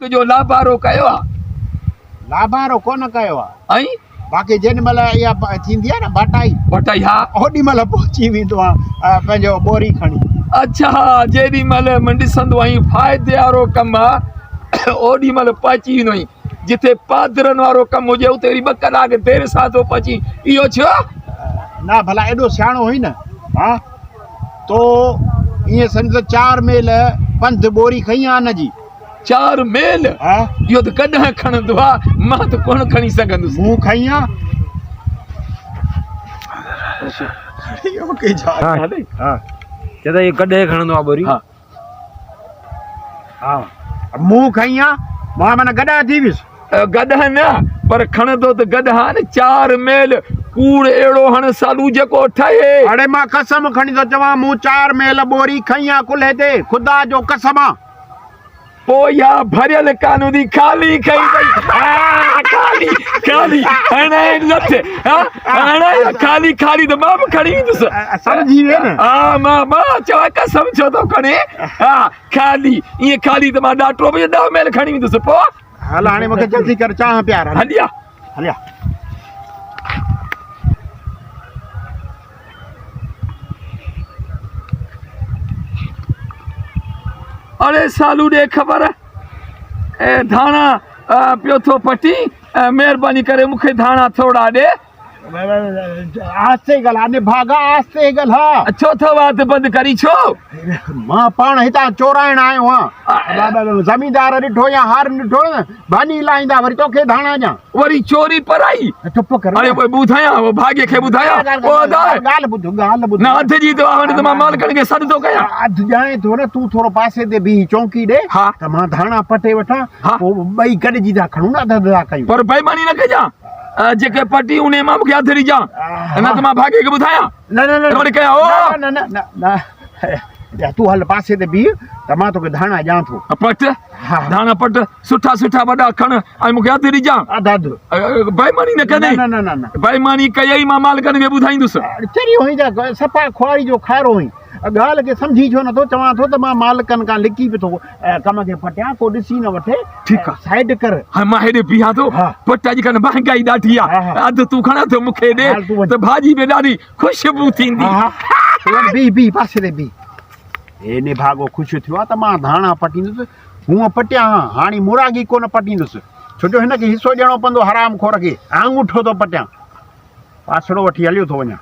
जो लाभारो कयो आहे लाभारो कोन कयो आहे ऐं बाक़ी जेॾी महिल इहा थींदी आहे न बटाई हा ओॾी महिल पहुची वेंदो आहे पंहिंजो बोरी खणी अच्छा जेॾी महिल मां ॾिसंदो आहीं फ़ाइदे वारो कमु आहे ओॾी महिल पहुची वेंदो आहीं जिथे पादरनि वारो कमु हुजे उते वरी 2 कलाक देरि सां थो पहुची इहो छो न भला एॾो सियाणो हुई न हा तो ईअं सम्झ 4 मेल पंध बोरी खई आहे न जी 4 मेल हा इहो त कॾहिं खणंदो आहे मां त कोन खणी सघंदुसि मूं खई आहे इहो के जा हा चए त इहो कॾहिं खणंदो आहे बोरी हा हा मूं खई आहे मां माना गॾा थी वियुसि गॾह न पर खणंदो त गॾह न 4 मेल कूड़ अहिड़ो हण सालू जेको ठहे हाणे मां कसम खणी थो चवां मूं 4 मेल बोरी खई आहे कुल्हे ते ख़ुदा जो कसम आहे पोइ या भरियल कानूनी खाली खई खाली खाली हाणे नथे हाणे खाली खाली त मां बि खणी ईंदुसि सम्झी वियो न हा मां चवां कसम छो थो खणे हा खाली ईअं खाली त मां ॾाटो बि 10 मेल खणी ईंदुसि पोइ हल हाणे मूंखे जल्दी कर चाह प्यार हलिया हलिया अरे सालू ॾे ख़बर ए धाणा पियो थो पटी महिरबानी करे मूंखे धाणा थोरा ॾे आस्ते ॻाल्हि आहे भागा आस्ते ॻाल्हि हा छो थो वात बंदि करी छो मां पाण हितां चोराइण आयो आहियां ज़मींदार ॾिठो या हार ॾिठो न भाॼी लाहींदा वरी तोखे धाणा ॾियां वरी चोरी पराई चुप कर अरे ॿुधायां भाग्य खे ॿुधायां ॻाल्हि ॿुध न अध जी तो हाणे त मां मालिकनि खे सॾु थो कयां अधु ॼाणे थो न तूं थोरो पासे ते बीह चौंकी ॾे हा त मां धाणा पटे वठां हा पोइ ॿई गॾिजी था खणूं न अधु था कयूं पर बेईमानी न कजां जेके पटी उन मां मूंखे हथ ॾिजां न त मां भाग्य खे ॿुधायां न न न वरी कयां ओ न न न न तूं हल पासे ते बीह त मां तोखे धाणा ॾियां थो पट धाणा पट सुठा सुठा वॾा खण ऐं मूंखे हथ ॾिजां अधु बेईमानी न कदे न न न बेईमानी कयई मां मालिकनि खे ॿुधाईंदुसि चरी हुई त सफ़ा खुआरी जो खारो हुई ॻाल्हि खे सम्झी छो नथो चवां थो त मां मालिकनि खां लिकी पियो थो कम खे पटियां को ॾिसी न वठे ठीकु आहे साइड कर हा मां हेॾे बीहां थो पट अॼुकल्ह महांगाई ॾाढी आहे अधु तूं खण थो मूंखे ॾे त भाॼी में ॾाढी ख़ुशबू थींदी बी पासे ते बी हे भाॻो ख़ुशि थियो आहे त मां धाणा पटींदुसि हूअं पटियां हाणे मुरागी कोन पटींदुसि छो जो हिनखे हिसो ॾियणो पवंदो हराम खोर खे आंगूठो थो पटियां पासड़ो वठी हलियो थो वञा